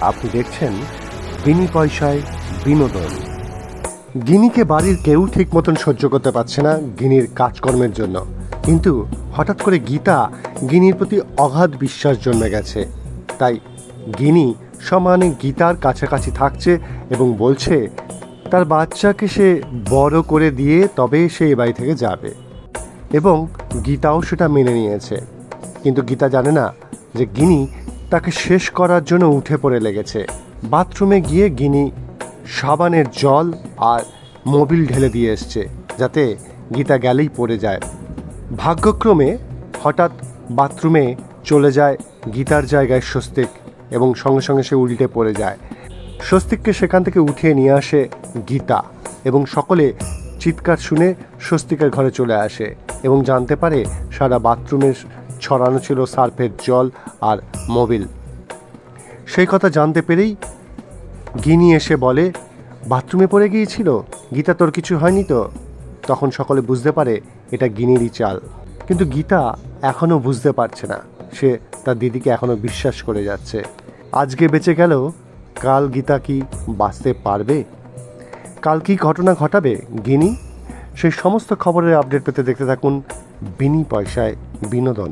আপনি দেখছেন বিনি পয়সায় বিনোদন। গিনিকে বাড়ির কেউ ঠিক মতন সহ্য করতে পারছে না গিনির কাজকর্মের জন্য, কিন্তু হঠাৎ করে গীতা গিনির প্রতি অগাধ বিশ্বাস জন্মে গেছে। তাই গিনি সমানে গীতার কাছাকাছি থাকছে এবং বলছে তার বাচ্চাকে সে বড় করে দিয়ে তবে সে এ বাড়ি থেকে যাবে, এবং গীতাও সেটা মেনে নিয়েছে। কিন্তু গীতা জানে না যে গিনি তাকে শেষ করার জন্য উঠে পড়ে লেগেছে। বাথরুমে গিয়ে গিনি সাবানের জল আর মোবিল ঢেলে দিয়ে এসছে যাতে গীতা গেলেই পড়ে যায়। ভাগ্যক্রমে হঠাৎ বাথরুমে চলে যায় গীতার জায়গায় স্বস্তিক, এবং সঙ্গে সঙ্গে সে উল্টে পড়ে যায়। স্বস্তিককে সেখান থেকে উঠিয়ে নিয়ে আসে গীতা, এবং সকলে চিৎকার শুনে স্বস্তিকের ঘরে চলে আসে এবং জানতে পারে সারা বাথরুমে ছড়ানো ছিল সার্ফের জল আর মোবিল। সেই কথা জানতে পেরেই গিনি এসে বলে, বাথরুমে পড়ে গিয়েছিল, গীতা তোর কিছু হয়নি তো? তখন সকলে বুঝতে পারে এটা গিনিরই চাল। কিন্তু গীতা এখনও বুঝতে পারছে না, সে তার দিদিকে এখনও বিশ্বাস করে যাচ্ছে। আজকে বেঁচে গেল, কাল গীতা কি বাঁচতে পারবে? কাল কি ঘটনা ঘটাবে গিনি? সেই সমস্ত খবরের আপডেট পেতে দেখতে থাকুন বিনি পয়সায় বিনোদন।